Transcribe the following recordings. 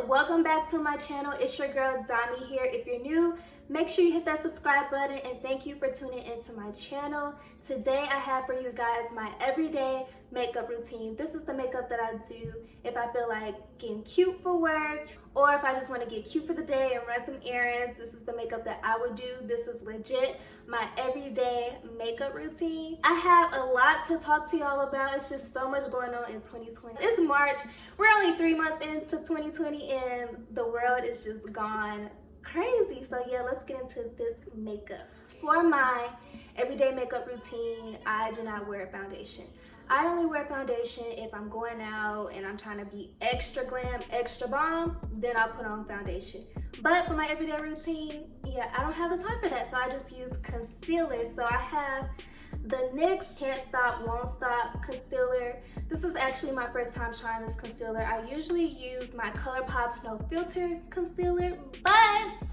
welcome back to my channel. It's your girl Dami here. If you're new, make sure you hit that subscribe button, and thank you for tuning into my channel. Today I have for you guys my everyday makeup routine. This is the makeup that I do if I feel like getting cute for work, or if I just want to get cute for the day and run some errands. This is the makeup that I would do. This is legit my everyday makeup routine. I have a lot to talk to y'all about. It's just so much going on in 2020. It's March. We're only 3 months into 2020 and the world is just gone crazy. So yeah, let's get into this makeup. For my everyday makeup routine, I do not wear foundation. I only wear foundation if I'm going out and I'm trying to be extra glam, extra bomb, then I'll put on foundation. But for my everyday routine, yeah, I don't have the time for that, so I just use concealer. So I have the NYX Can't Stop, Won't Stop concealer. This is actually my first time trying this concealer. I usually use my ColourPop No Filter concealer, but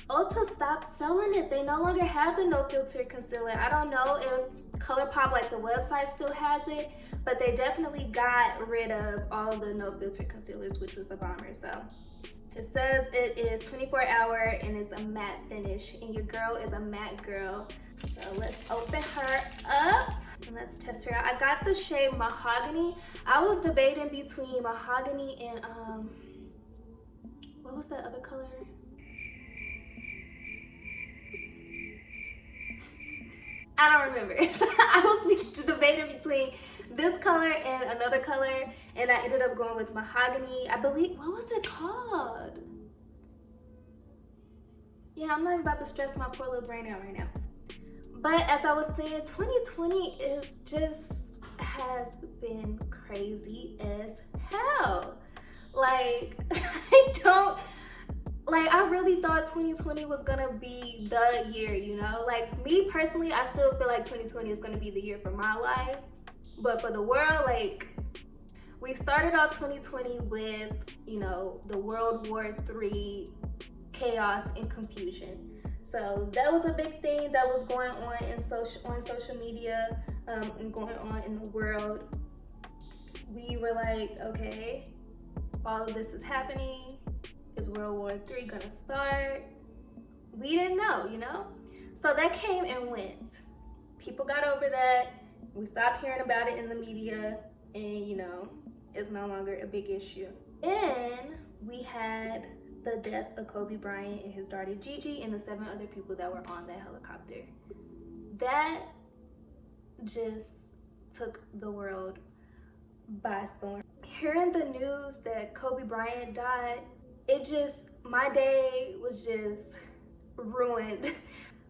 Ulta stopped selling it. They no longer have the No Filter concealer. I don't know if ColourPop, like the website, still has it, but they definitely got rid of all of the No Filter concealers, which was a bummer. So it says it is 24-hour and it's a matte finish, and your girl is a matte girl. So let's open her up and let's test her out. I got the shade Mahogany. I was debating between Mahogany and what was that other color? I don't remember. I was debating between this color and another color, and I ended up going with Mahogany. I believe, what was it called? Yeah, I'm not even about to stress my poor little brain out right now. But as I was saying, 2020 has been crazy as hell. Like, I really thought 2020 was gonna be the year, you know? Like, me personally, I still feel like 2020 is gonna be the year for my life. But for the world, like, we started off 2020 with, you know, the World War III chaos and confusion. So that was a big thing that was going on in social media and going on in the world. We were like, okay, all of this is happening. Is World War III gonna start? We didn't know, you know? So that came and went. People got over that. We stopped hearing about it in the media, and you know, it's no longer a big issue. Then we had the death of Kobe Bryant and his daughter Gigi and the 7 other people that were on that helicopter. That just took the world by storm. Hearing the news that Kobe Bryant died, my day was just ruined.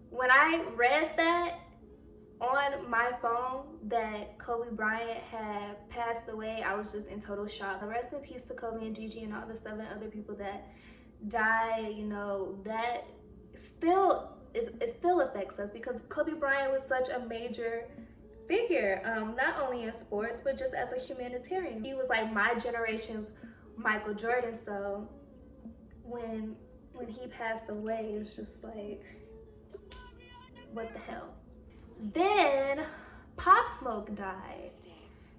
When I read that on my phone that Kobe Bryant had passed away, I was just in total shock. Rest in peace to Kobe and Gigi and all the 7 other people that died. You know, that it still affects us, because Kobe Bryant was such a major figure, not only in sports, but just as a humanitarian. He was like my generation's Michael Jordan. So when he passed away, it was just like, what the hell? Then Pop Smoke died.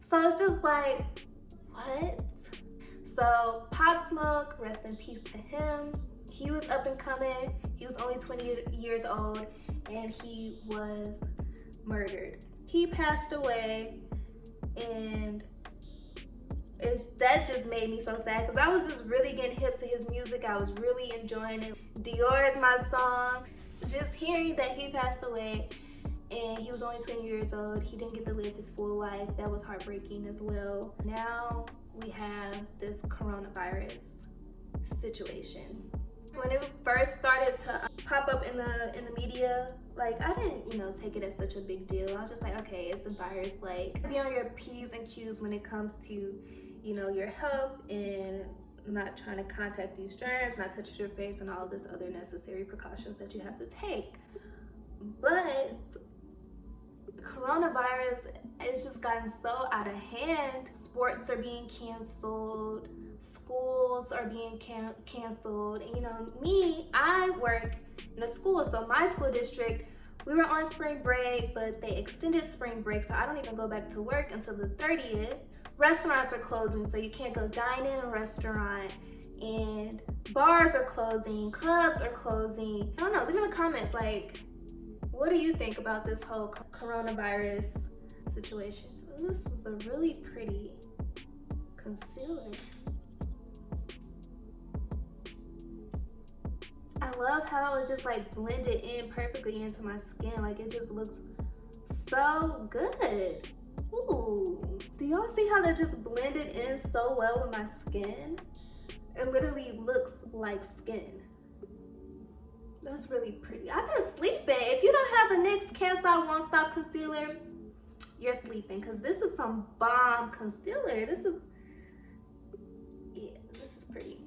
So it's just like, what? So Pop Smoke, rest in peace to him. He was up and coming. He was only 20 years old and he was murdered. He passed away, and that just made me so sad, because I was just really getting hip to his music. I was really enjoying it. Dior is my song. Just hearing that he passed away and he was only 20 years old, he didn't get to live his full life, that was heartbreaking as well. Now we have this coronavirus situation. When it first started to pop up in the media, like, I didn't, you know, take it as such a big deal. I was just like, okay, it's a virus. Like, be on your P's and Q's when it comes to, you know, your health, and not trying to contact these germs, not touch your face, and all this other necessary precautions that you have to take. But coronavirus, it's just gotten so out of hand. Sports are being canceled, schools are being canceled. And you know, me, I work in a school, so my school district, we were on spring break, but they extended spring break, so I don't even go back to work until the 30th. Restaurants are closing, so you can't go dine in a restaurant. and bars are closing, clubs are closing. I don't know, leave in the comments, like, what do you think about this whole coronavirus situation? Ooh, this is a really pretty concealer. I love how it just like blended in perfectly into my skin. Like it just looks so good. Ooh, do y'all see how that just blended in so well with my skin? It literally looks like skin. That's really pretty. I've been sleeping. If you don't have the NYX Can't Stop Won't Stop concealer, you're sleeping, because this is some bomb concealer. This is pretty.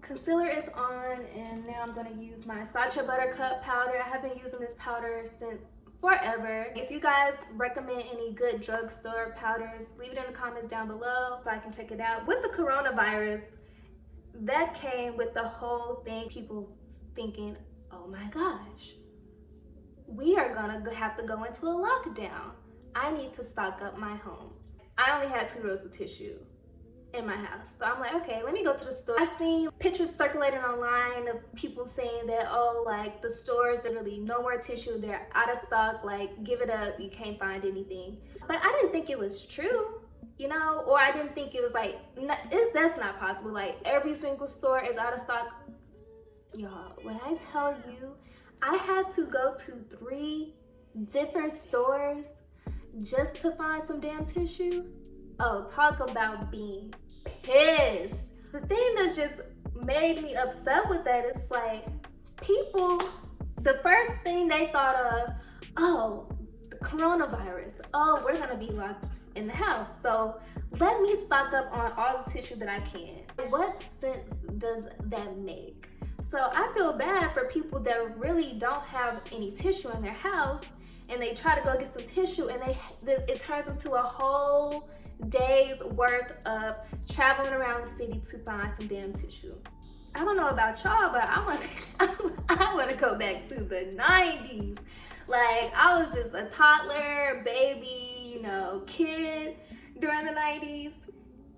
Concealer is on, and now I'm gonna use my Sacha Buttercup powder. I have been using this powder since forever. If you guys recommend any good drugstore powders, leave it in the comments down below so I can check it out. With the coronavirus, that came with the whole thing, people thinking, oh my gosh, we are gonna have to go into a lockdown. I need to stock up my home. I only had 2 rolls of tissue in my house. So I'm like, okay, let me go to the store. I seen pictures circulating online of people saying that, oh, like the stores, there's really no more tissue, they're out of stock, like give it up, you can't find anything. But I didn't think it was true, you know, or I didn't think it was like, that's not possible. Like every single store is out of stock. Y'all, when I tell you, I had to go to 3 different stores just to find some damn tissue. Oh, talk about being pissed. The thing that just made me upset with that is like, people, the first thing they thought of, oh, the coronavirus. Oh, we're gonna be locked in the house, so let me stock up on all the tissue that I can. What sense does that make? So I feel bad for people that really don't have any tissue in their house, and they try to go get some tissue, and it turns into a whole day's worth of traveling around the city to find some damn tissue. I don't know about y'all, but I want to go back to the 90s. Like I was just a toddler, baby, you know, kid during the 90s.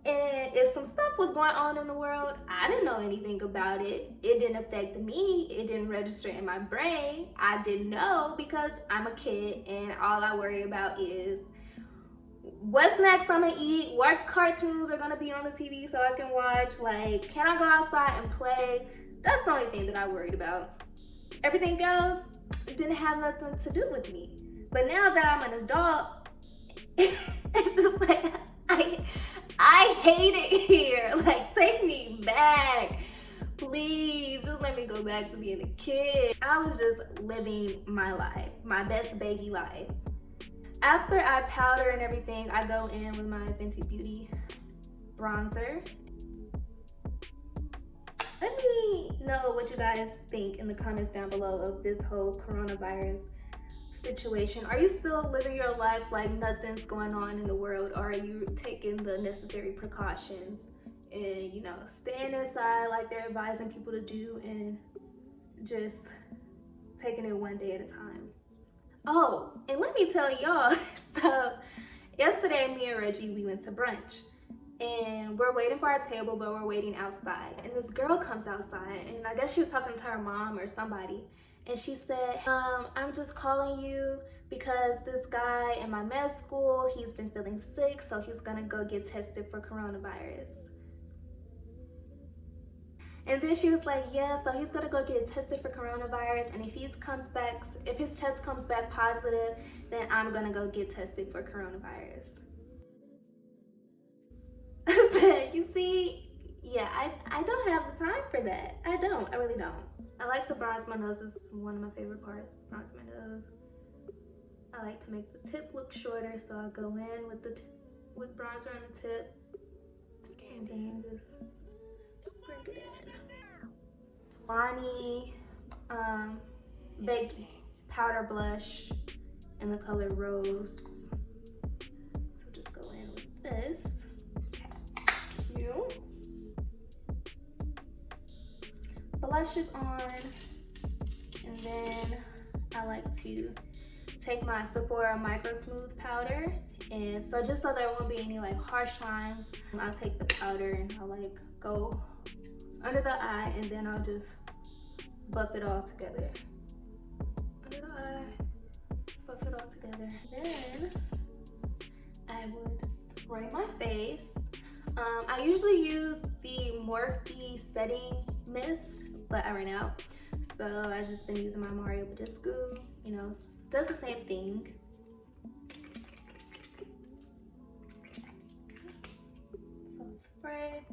And if some stuff was going on in the world, I didn't know anything about it. It didn't affect me. It didn't register in my brain. I didn't know because I'm a kid and all I worry about is what's next I'm gonna eat, what cartoons are gonna be on the TV so I can watch, like, can I go outside and play? That's the only thing that I worried about. Everything else didn't have nothing to do with me. But now that I'm an adult, it's just like, I hate it here. Like, take me back. Please, just let me go back to being a kid. I was just living my life, my best baby life. After I powder and everything, I go in with my Fenty Beauty bronzer. Let me know what you guys think in the comments down below of this whole coronavirus situation. Are you still living your life like nothing's going on in the world, or are you taking the necessary precautions and, you know, staying inside like they're advising people to do and just taking it one day at a time? Oh, and let me tell y'all, so yesterday me and Reggie, we went to brunch and we're waiting for our table, but we're waiting outside. And this girl comes outside, and I guess she was talking to her mom or somebody. And she said, I'm just calling you because this guy in my med school, he's been feeling sick, so he's gonna go get tested for coronavirus. And then she was like, yeah, so he's gonna go get tested for coronavirus, and if his test comes back positive, then I'm gonna go get tested for coronavirus. You see, yeah, I don't have the time for that. I really don't. I like to bronze my nose. Is one of my favorite parts, bronze my nose. I like to make the tip look shorter, so I go in with bronzer on the tip, and then just bring it in. Milani baked powder blush in the color Rose. So just go in with this. Cute. Blush is on, and then I like to take my Sephora Microsmooth powder, and so just so there won't be any like harsh lines, I'll take the powder and I'll like go under the eye, and then I'll just buff it all together. Under the eye, buff it all together. Then I would spray my face. I usually use the Morphe setting mist, but I ran out. So I just been using my Mario Badisco, you know, does the same thing. So spray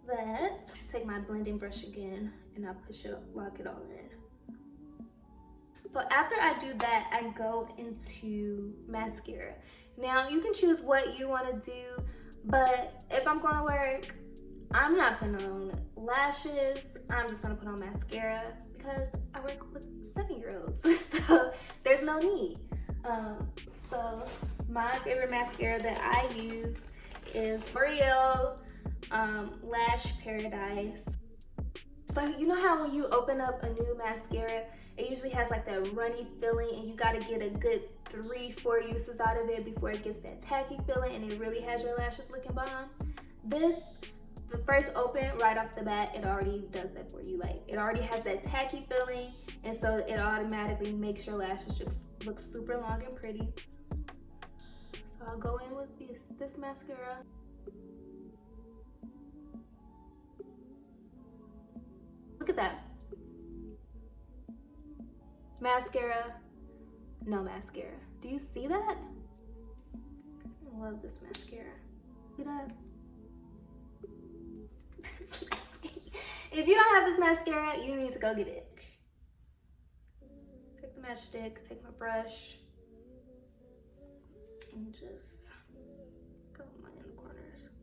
that. Take my blending brush again and I'll push it, lock it all in. So after I do that, I go into mascara. Now you can choose what you want to do, but if I'm going to work, I'm not putting on lashes. I'm just gonna put on mascara because I work with 7-year-olds, so there's no need. So my favorite mascara that I use is L'Oreal Lash Paradise. So you know how when you open up a new mascara, it usually has like that runny feeling and you gotta get a good 3-4 uses out of it before it gets that tacky feeling and it really has your lashes looking bomb? The first open, right off the bat, it already does that for you. Like, it already has that tacky feeling, and so it automatically makes your lashes just look super long and pretty. So I'll go in with this mascara. Look at that. Mascara, no mascara. Do you see that? I love this mascara. See that? If you don't have this mascara, you need to go get it. Take the matchstick, take my brush, and just go in my inner corners.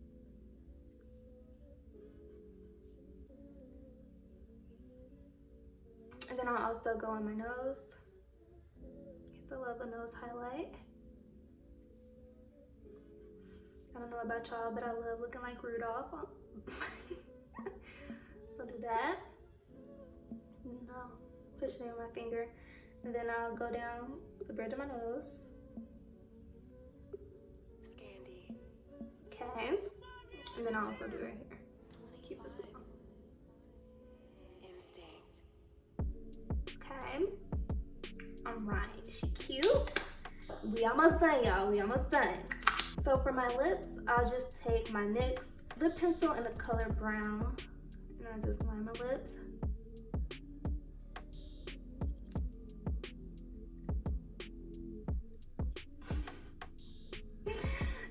And then I'll also go on my nose, because I love a nose highlight. I don't know about y'all, but I love looking like Rudolph. So do that. And I'll push it in with my finger. And then I'll go down the bridge of my nose. Scandy. Okay. And then I'll also do right here. Keep this long. Instinct. Okay. Alright. She cute. We almost done, y'all. We almost done. So for my lips, I'll just take my NYX Lip Pencil in the color brown. And I just line my lips.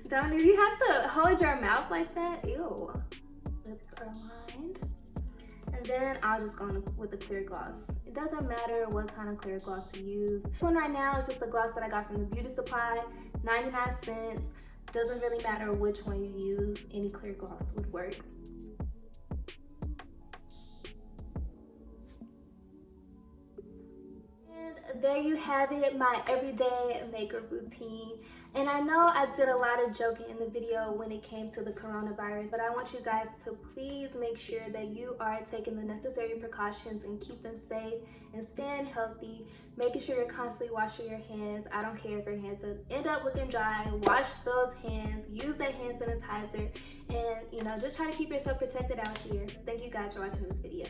Don't you have to hold your mouth like that? Ew. Lips are lined. And then I'll just go in with the clear gloss. It doesn't matter what kind of clear gloss you use. This one right now is just the gloss that I got from the beauty supply, 99 cents. Doesn't really matter which one you use, any clear gloss would work. And there you have it, my everyday makeup routine. And I know I did a lot of joking in the video when it came to the coronavirus, but I want you guys to please make sure that you are taking the necessary precautions and keeping safe and staying healthy, making sure you're constantly washing your hands. I don't care if your hands end up looking dry, wash those hands, use that hand sanitizer, and you know, just try to keep yourself protected out here. Thank you guys for watching this video.